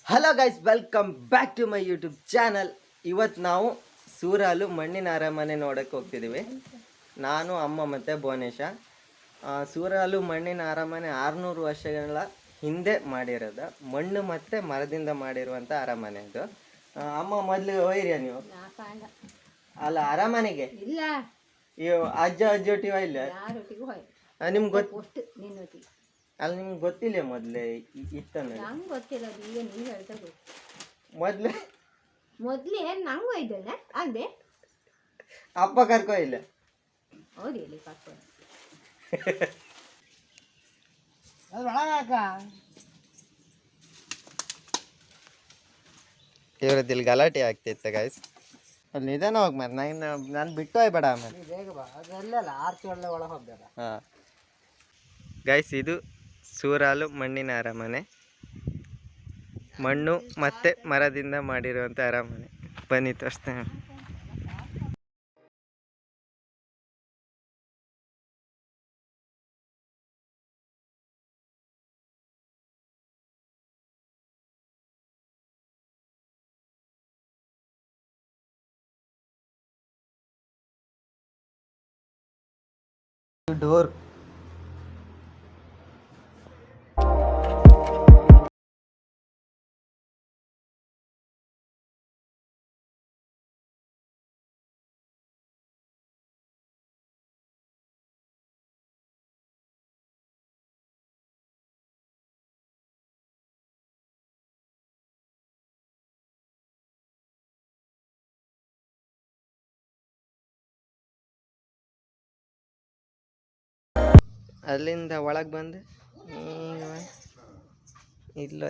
Hello guys, welcome back to my YouTube channel. ಇವತ್ತು ನಾವು ಸೂರಾಲು ಮಣ್ಣಿನ ಅರಮನೆ ನೋಡೋಕ್ಕೆ ಹೋಗ್ತಿದ್ದೀವಿ. ನಾನು, ಅಮ್ಮ ಮತ್ತು ಭುವನೇಶ. ಸೂರಾಲು ಮಣ್ಣಿನ ಅರಮನೆ 600 ವರ್ಷಗಳ ಹಿಂದೆ ಮಾಡಿರೋದು, ಮಣ್ಣು ಮತ್ತು ಮರದಿಂದ ಮಾಡಿರುವಂಥ ಅರಮನೆ ಇದು. ಅಮ್ಮ ಮೊದಲು ಒಯ್ರಿಯ ನೀವು? ಅಲ್ಲ, ಅರಮನೆಗೆ ಇಲ್ಲ, ಅಜ್ಜ ಅಜ್ಜೊಟ್ಟಿಗೆ ಇಲ್ಲ ನಿಮ್ಗೆ ಗೊತ್ತು? ಅಲ್ಲ, ನಿಮ್ಗೆ ಗೊತ್ತಿಲ್ಲ ಮೊದಲೇ ಇತ್ತಂದ್ರೆ? ನಂಗೆ ಗೊತ್ತಿಲ್ಲ, ಈಗ ನೀವು ಹೇಳ್ತಾ ಮೊದಲೇ ನಂಗೂ ಇದ್ದಲ್ಲ ಅಲ್ಲದೆ ಅಪ್ಪ ಕರ್ಕೋ ಇಲ್ಲ. ಹೌದು, ಹೇಳಿ ಕರ್ಕೊ. ಇವ್ರದ್ದಿಲ್ಲಿ ಗಲಾಟೆ ಆಗ್ತಿತ್ತು ಗೈಸ್. ಅಲ್ಲಿ ನಿಧಾನ ಹೋಗಿ ಮತ್ತೆ ನಾನು ಬಿಟ್ಟು ಹೋಗ್ಬೇಡ ಆಮೇಲೆ. ಹಾಂ ಗೈಸ್, ಇದು ಸೂರಾಲು ಮಣ್ಣಿನ ಅರಮನೆ. ಮಣ್ಣು ಮತ್ತು ಮರದಿಂದ ಮಾಡಿರುವಂಥ ಅರಮನೆ. ಬನ್ನಿ ತೋರಿಸ್ತೇನೆ. ಡೋರ್ ಅಲ್ಲಿಂದ ಒಳಗೆ ಬಂದು ಇಲ್ಲ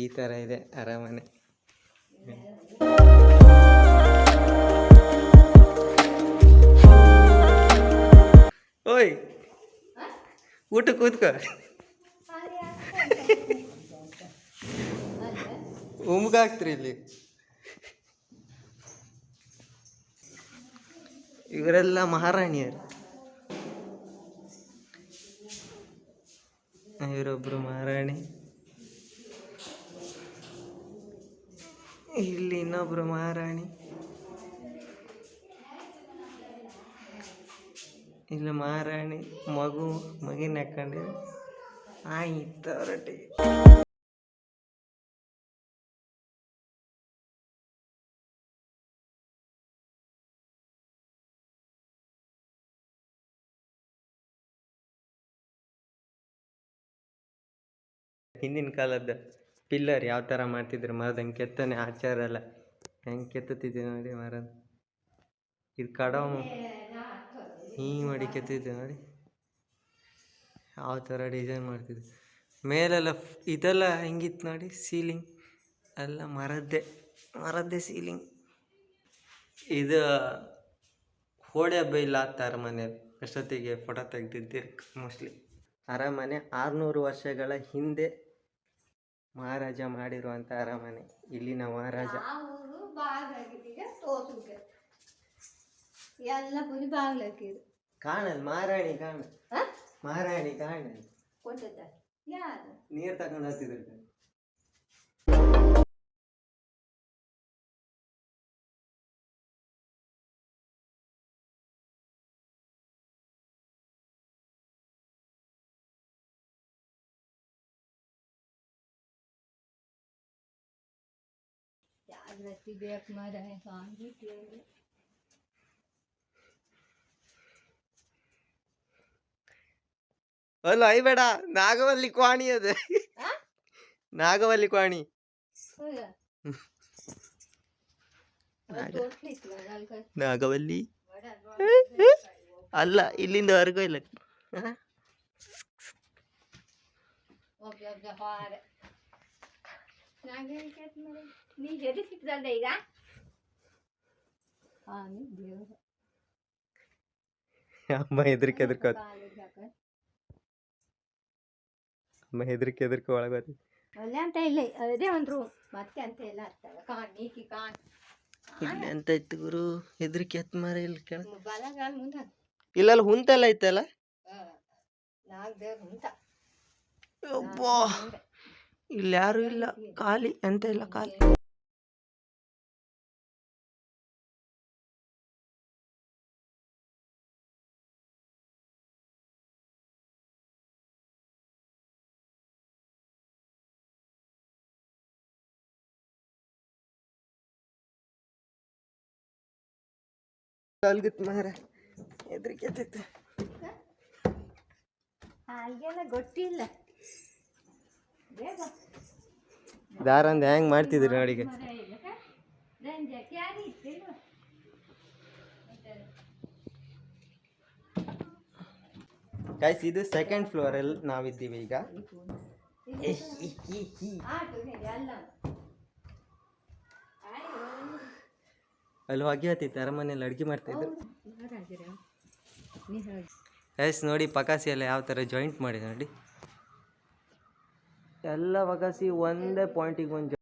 ಈ ಥರ ಇದೆ ಅರಮನೆ. ಓಯ್, ಊಟ ಕೂತ್ಕೋ. ಉಮ್ಗಾಗ್ತ್ರಿ ಇಲ್ಲಿ. ಇವರೆಲ್ಲ ಮಹಾರಾಣಿಯರು. ಇವರೊಬ್ರು ಮಹಾರಾಣಿ, ಇಲ್ಲಿ ಇನ್ನೊಬ್ರು ಮಹಾರಾಣಿ, ಇಲ್ಲಿ ಮಹಾರಾಣಿ ಮಗಿನ ಹಾಕೊಂಡಿದೆ. ಆಯ್ತು ಅವರೊಟ್ಟಿಗೆ. ಹಿಂದಿನ ಕಾಲದ ಪಿಲ್ಲರ್ ಯಾವ ಥರ ಮಾಡ್ತಿದ್ರು, ಮರದ ಹೆಂಗೆ ಕೆತ್ತನೆ ಆಚಾರ ಎಲ್ಲ ಹೆಂಗೆ ಕೆತ್ತುತ್ತಿದ್ದೆ ನೋಡಿ. ಮರದ ಇದು ಕಡವು ಮಾಡಿ ಕೆತ್ತಿದ್ದೆ ನೋಡಿ, ಯಾವ ಥರ ಡಿಸೈನ್ ಮಾಡ್ತಿದ್ದೆ. ಮೇಲೆಲ್ಲ ಇದೆಲ್ಲ ಹೆಂಗಿತ್ತು ನೋಡಿ, ಸೀಲಿಂಗ್ ಎಲ್ಲ ಮರದ್ದೇ ಸೀಲಿಂಗ್. ಇದು ಹೋಡೆ ಹಬ್ಬ ಇಲ್ಲ ಆಗ್ತಾರೆ ಮನೇಲಿ, ಎಷ್ಟೊತ್ತಿಗೆ ಫೋಟೋ ತೆಗ್ದಿದ್ದೀರಿ ಮೋಸ್ಟ್ಲಿ. ಅರಮನೆ 600 ವರ್ಷಗಳ ಹಿಂದೆ ಮಹಾರಾಜ ಮಾಡಿರುವಂಥ ಅರಮನೆ. ಇಲ್ಲಿನ ಮಹಾರಾಜ ಎಲ್ಲ ಪುರಿ ಬಾಗ್ಲಾಕಿದ್ರು. ಕಾಣಲ್ ಮಹಾರಾಣಿ, ಮಹಾರಾಣಿ ಕಾಣಲ್ ನೀರು ತಗೊಂಡು ಹತ್ತಿದ್ರು. ಬೇಕು ಮರ ಅಲ್ಲ ಐಬೇಡ, ನಾಗವಲ್ಲಿ ಕ್ವಾಣಿ ಅದು. ನಾಗವಲ್ಲಿ ಕ್ವಾಣಿ ನಾಗವಲ್ಲಿ ಅಲ್ಲ, ಇಲ್ಲಿಂದ ಹೊರಗೂ ಇಲ್ಲ. ಈಗ ಅಮ್ಮ ಹೆದರ್ಕೆ ಒಳಗೋತಿ. ಅಲ್ಲೇ ಅಂತ ಇಲ್ಲ ಅದೇ ಒಂದು ರೂಮ್ ಮತ್ತೆ ಅಂತ ಎಲ್ಲ ಇರ್ತವೆ ಕಾಣ್ ನೀಕಿ ಕಾಣ್ ಇಲ್ಲಿ ಅಂತ ಇತ್ತು ಗುರು ಹೆದ್ರಿಕೆ ಎತ್ ಮಾರ ಇಲ್ಲಿ ಕೆಳ ಬಲಗಾಲ ಮುಂದೆ ಇಲ್ಲಲ್ಲ ಹುಂತೆಲ್ಲ ಐತಲ್ಲ ನಾಲ್ಕು ದೇವ್ರ ಮುಂತ ಅಬ್ಬಾ ಇಲ್ಲಿ ಯಾರು ಇಲ್ಲ ಖಾಲಿ ಎಂತ ಇಲ್ಲ ಖಾಲಿ ಅಲ್ಗತ್ ಮಾರ ಹೆದ್ರಿಕೆ ಎತ್ತೈತೆ ಹಾಗೆಲ್ಲ ಗೊತ್ತಿಲ್ಲ ಬೇಗ ದಾರಂದ ಹೆಂಗ್ ಮಾಡ್ತಿದ್ರಿ ನೋಡಿಗೆ ಗೈಸ್ ಇದು ಸೆಕೆಂಡ್ ಫ್ಲೋರ್ ಅಲ್ಲಿ ನಾವಿದ್ದೀವಿ ಈಗ ಅಲ್ಲಿ ಹೊಗೆ ಹತ್ತಿತ್ತು ಅರಮನೆಯಲ್ಲಿ ಅಡುಗೆ ಮಾಡ್ತಿದ್ರು ಗೈಸ್ ನೋಡಿ ಪಕಾಸಿ ಎಲ್ಲ ಯಾವ ಥರ ಜಾಯಿಂಟ್ ಮಾಡಿ ನೋಡಿ ಎಲ್ಲ ಪಕಾಸಿ ಒಂದೇ ಪಾಯಿಂಟಿಗೆ ಒಂದು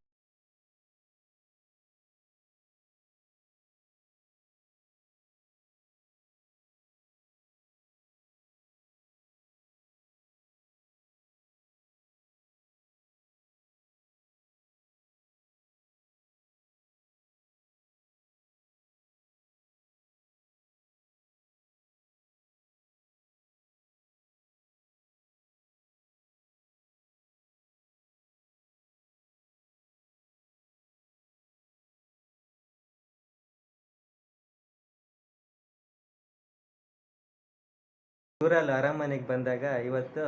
ಊರಲ್ಲಿ ಅರಮನೆಗೆ ಬಂದಾಗ ಇವತ್ತು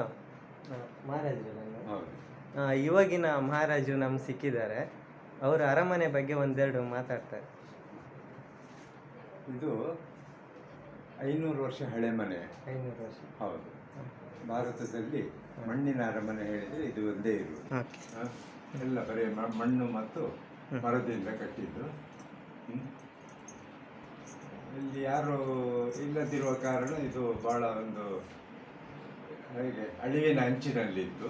ಮಹಾರಾಜರು ಇವಾಗಿನ ಮಹಾರಾಜರು ನಮ್ಗೆ ಸಿಕ್ಕಿದ್ದಾರೆ. ಅವರು ಅರಮನೆ ಬಗ್ಗೆ ಒಂದೆರಡು ಮಾತಾಡ್ತಾರೆ. ಇದು 500 ವರ್ಷ ಹಳೆ ಮನೆ. 500 ವರ್ಷ ಹೌದು. ಭಾರತದಲ್ಲಿ ಮಣ್ಣಿನ ಅರಮನೆ ಹೇಳಿದರೆ ಇದು ಒಂದೇ ಇರು. ಎಲ್ಲ ಬರೀ ಮಣ್ಣು ಮತ್ತು ಮರದಿಂದ ಕಟ್ಟಿದ್ದು. ಇಲ್ಲಿ ಯಾರು ಇಲ್ಲದಿರುವ ಕಾರಣ ಇದು ಭಾಳ ಒಂದು ಹೇಗೆ ಅಳಿವಿನ ಅಂಚಿನಲ್ಲಿತ್ತು.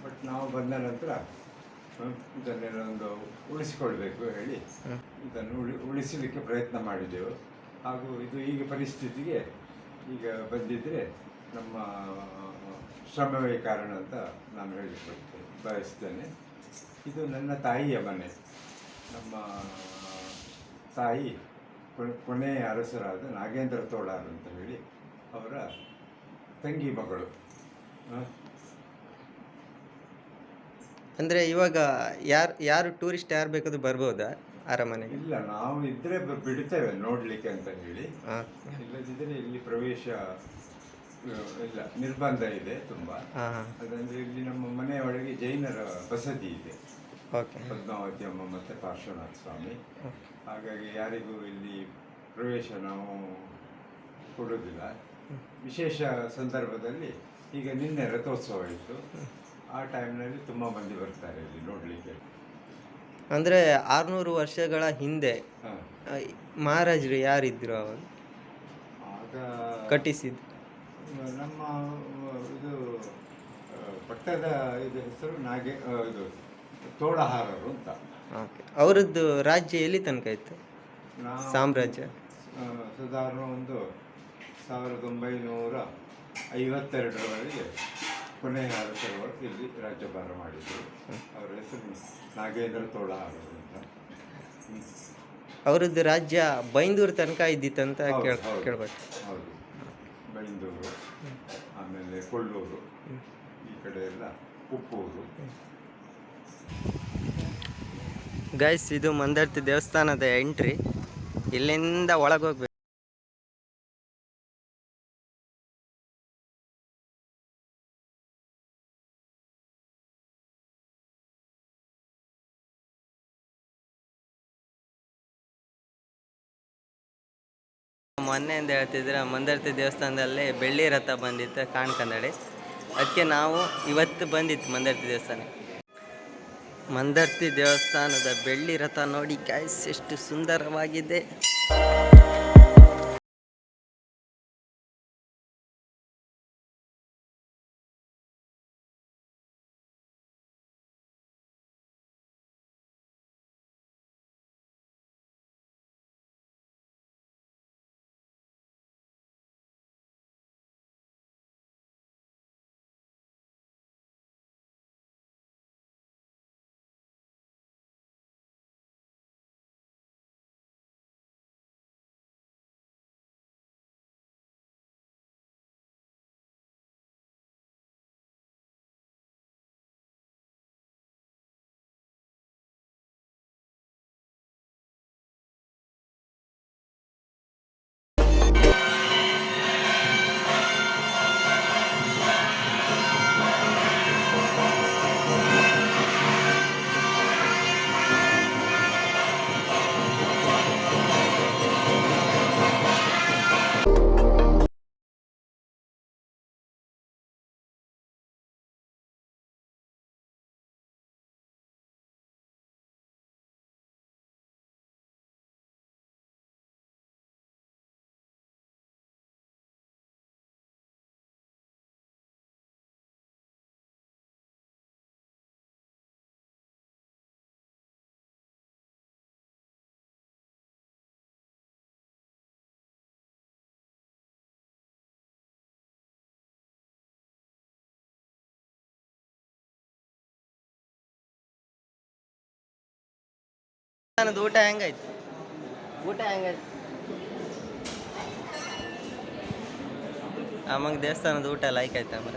ಬಟ್ ನಾವು ಬಂದ ನಂತರ ಇದನ್ನೆಲ್ಲ ಒಂದು ಉಳಿಸಿಕೊಳ್ಬೇಕು ಹೇಳಿ ಇದನ್ನು ಉಳಿಸಲಿಕ್ಕೆ ಪ್ರಯತ್ನ ಮಾಡಿದೆವು. ಹಾಗೂ ಇದು ಈಗ ಪರಿಸ್ಥಿತಿಗೆ ಈಗ ಬಂದಿದ್ದರೆ ನಮ್ಮ ಶ್ರಮವೇ ಕಾರಣ ಅಂತ ನಾನು ಹೇಳಿಕೊಳ್ತೇನೆ ಬಯಸ್ತೇನೆ. ಇದು ನನ್ನ ತಾಯಿಯ ಮನೆ. ನಮ್ಮ ತಾಯಿ ಕೊನೆಯ ಅರಸರಾದ ನಾಗೇಂದ್ರ ತೋಳಾರ್ ಅಂತ ಹೇಳಿ ಅವರ ತಂಗಿ ಮಗಳು. ಅಂದರೆ ಇವಾಗ ಯಾರು ಟೂರಿಸ್ಟ್ ಯಾರು ಬೇಕಾದ್ರೂ ಬರ್ಬೋದಾ ಅರಮನೆಗೆ? ಇಲ್ಲ, ನಾವು ಇದ್ರೆ ಬಿಡ್ತೇವೆ ನೋಡಲಿಕ್ಕೆ ಅಂತ ಹೇಳಿ. ಇಲ್ಲದಿದ್ದರೆ ಇಲ್ಲಿ ಪ್ರವೇಶ ಇಲ್ಲ, ನಿರ್ಬಂಧ ಇದೆ ತುಂಬ. ಅದಂದರೆ ಇಲ್ಲಿ ನಮ್ಮ ಮನೆಯ ಒಳಗೆ ಜೈನರ ಬಸದಿ ಇದೆ. ಪದ್ಮಾವತಿ ಅಮ್ಮ ಮತ್ತು ಪಾರ್ಶ್ವನಾಥ ಸ್ವಾಮಿ. ಹಾಗಾಗಿ ಯಾರಿಗೂ ಇಲ್ಲಿ ಪ್ರವೇಶ ನಾವು ಕೊಡೋದಿಲ್ಲ. ವಿಶೇಷ ಸಂದರ್ಭದಲ್ಲಿ ಈಗ ನಿನ್ನೆ ರಥೋತ್ಸವ ಇತ್ತು. ಆ ಟೈಮ್ನಲ್ಲಿ ತುಂಬ ಮಂದಿ ಬರ್ತಾರೆ ಇಲ್ಲಿ ನೋಡಲಿಕ್ಕೆ. ಅಂದರೆ 600 ವರ್ಷಗಳ ಹಿಂದೆ ಮಹಾರಾಜರು ಯಾರಿದ್ರು ಅವಾಗ ಆಗ ಕಟ್ಟಿಸಿದ್ದು? ನಮ್ಮ ಇದು ಪಟ್ಟದ ಇದು ಹೆಸರು ಇದು ತೋಳಹಾರರು ಅಂತ. ಅವರದ್ದು ರಾಜ್ಯ ಎಲ್ಲಿ ತನಕ ಇತ್ತು? ಸಾಮ್ರಾಜ್ಯ ಸಾಧಾರಣ ಒಂದು 1952ರವರೆಗೆ ಕೊನೆಯ ಅರಸರವರು ಇಲ್ಲಿ ರಾಜ್ಯಭಾರ ಮಾಡಿದರು. ಅವರ ಹೆಸರು ನಾಗೇಂದ್ರ ತೋಳಹಾರರು ಅಂತ. ಅವರದ್ದು ರಾಜ್ಯ ಬೈಂದೂರು ತನಕ ಇದ್ದಿತ್ತಂತ ಕೇಳ್ಬೇಕು. ಹೌದು, ಬೈಂದೂರು, ಆಮೇಲೆ ಕೊಳ್ಳೂರು, ಈ ಕಡೆ ಎಲ್ಲ ಉಪ್ಪೂರು. ಗೈಸ್, ಇದು ಮಂದರ್ತಿ ದೇವಸ್ಥಾನದ ಎಂಟ್ರಿ. ಇಲ್ಲಿಂದ ಒಳಗೆ ಹೋಗ್ಬೇಕು. ಮೊನ್ನೆಯಿಂದ ಹೇಳ್ತಿದ್ರೆ ಮಂದರ್ತಿ ದೇವಸ್ಥಾನದಲ್ಲಿ ಬೆಳ್ಳಿ ರಥ ಬಂದಿತ್ತು ಕಾಣ್ಕಂದಡಿ. ಅದಕ್ಕೆ ನಾವು ಇವತ್ತು ಬಂದಿತ್ತು ಮಂದರ್ತಿ ದೇವಸ್ಥಾನ. ಮಂದರ್ತಿ ದೇವಸ್ಥಾನದ ಬೆಳ್ಳಿ ರಥ ನೋಡಿ ಗೈಸ್ ಎಷ್ಟು ಸುಂದರವಾಗಿದೆ. ದೇವಸ್ಥಾನದ ಊಟ ಹೆಂಗಾಯ್ತು? ಊಟ ಹೆಂಗಾಯ್ತು? ಅಮ್ಮಂಗೆ ದೇವಸ್ಥಾನದ ಊಟ ಲೈಕ್ ಆಯ್ತಾ ಮರ?